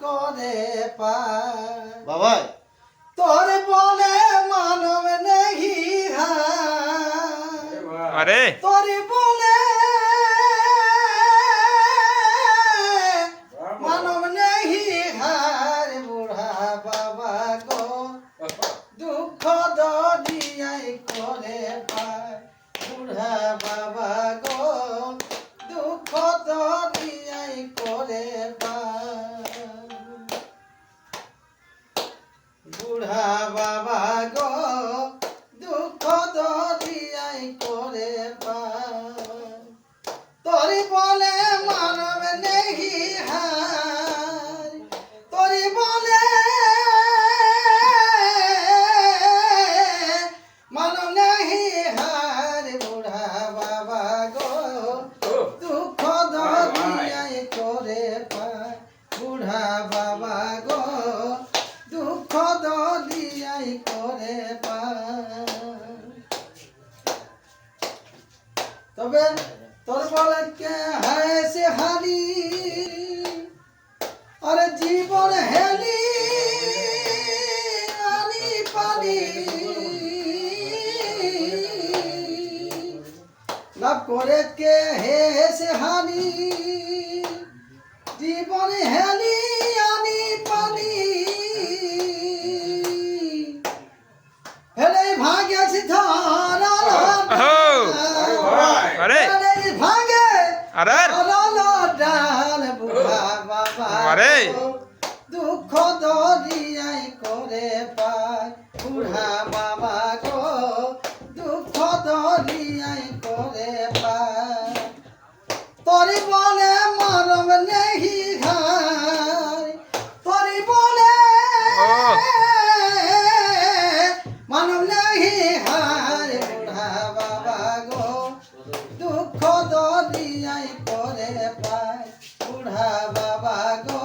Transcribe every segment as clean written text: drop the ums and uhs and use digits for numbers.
করে পায় বাবা তোর বলে মানব নেহি আরে তোর বলে মানব নেহি হার বুড়া বাবা গো দুঃখ দরিয়াই করে পায় বুড়া বাবা গো দুঃখ দরিয়াই করে পায় বুড়া বাবা গো দুঃখ দরিয়াই করে পায় তোরি বলে মানব নেহি হার তোরি বলে মানব নেহি হার বুড়া বাবা গো দুঃখ দরিয়াই করে পায় বুড়া বাবা গো দুঃখ দরিয়াই করে পায় তবে তোর বলে কে হায় সে হারি আরে জীবন হেলি আনি পানি লাভ করে কে হে সে হানি জীবন হেলি আনি পানি হেলে ভাগেছি ধরা আরে ভাগে আরে ডাল বুড়া বাবা আরে দুঃখ দরিয়াই করে পায় বুড়া বাবা গো দুঃখ দরিয়াই করে পায় তোরি বলে মানব নেহি ঘাই তোরি বলে মানব নেহি হার বুড়া বাবা গো দুঃখ দরিয়াই করে পায় বুড়া বাবা গো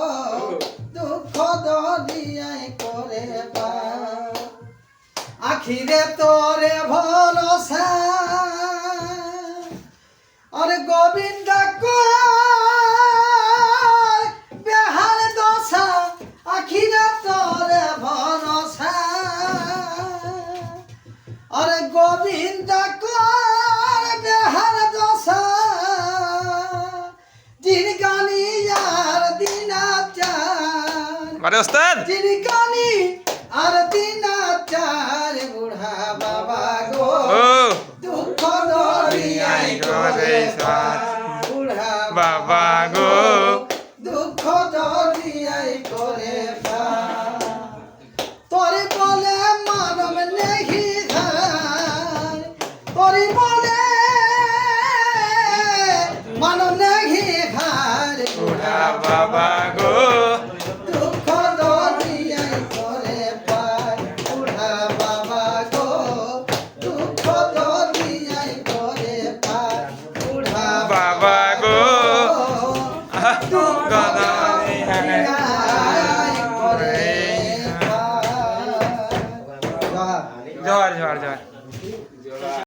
দুঃখ দরিয়াই করে পায় আখিরে তোরে ভরসা আরে গোবিন্দ কর বেহাল দশা আখিরে তোরে ভরসা আরে গোবিন্দ কর বেহাল দশা জিরগানি আর দিনাচার আরে ওস্তাদ জিরগানি আর দিনাচার বুড়া বাবা গো ও দুঃখ দরিয়াই করে পায় বুড়া বাবা গো দুঃখ দরিয়াই করে পায় তোরে বলে মানব নেহি ঘাই তোরে বলে মানব নেহি ঘাই বুড়া বাবা গো দুঃখ দরিয়াই করে পায় বুড়া বাবা গো দুঃখ দরিয়াই করে পায় বুড়া বাবা গো দুঃখ দরিয়াই করে পায় জোহার জোহার জোহার